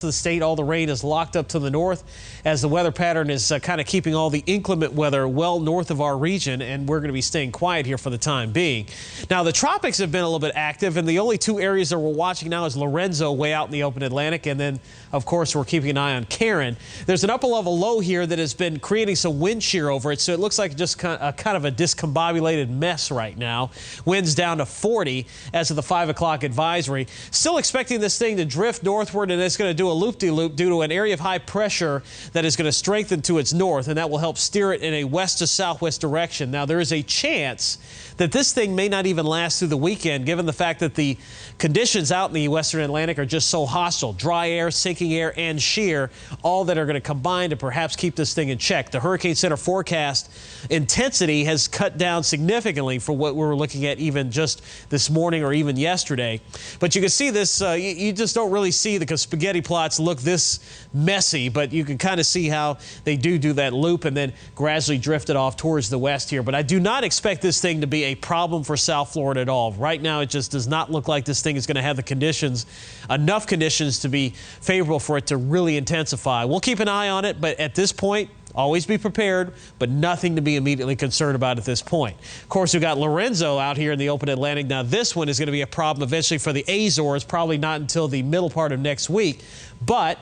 The state, all the rain is locked up to the north as the weather pattern is kind of keeping all the inclement weather well north of our region, and we're going to be staying quiet here for the time being. Now, the tropics have been a little bit active, and the only two areas that we're watching now is Lorenzo way out in the open Atlantic, and then, of course, we're keeping an eye on Karen. There's an upper level low here that has been creating some wind shear over it, so it looks like just kind of a discombobulated mess right now. Winds down to 40 as of the 5 o'clock advisory. Still expecting this thing to drift northward, and it's going to do a loop-de-loop due to an area of high pressure that is going to strengthen to its north, and that will help steer it in a west to southwest direction. Now, there is a chance that this thing may not even last through the weekend, given the fact that the conditions out in the western Atlantic are just so hostile. Dry air, sinking air, and shear, all that are going to combine to perhaps keep this thing in check. The Hurricane Center forecast intensity has cut down significantly for what we were looking at even just this morning or even yesterday. But you can see this, you just don't really see the spaghetti plots look this messy, but you can kind of see how they do that loop and then gradually drift it off towards the west here. But I do not expect this thing to be a problem for South Florida at all. Right now, it just does not look like this thing is going to have the conditions, enough conditions to be favorable for it to really intensify. We'll keep an eye on it, but at this point, always be prepared, but nothing to be immediately concerned about at this point. Of course, we've got Lorenzo out here in the open Atlantic. Now, this one is going to be a problem eventually for the Azores, probably not until the middle part of next week, but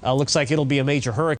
looks like it'll be a major hurricane.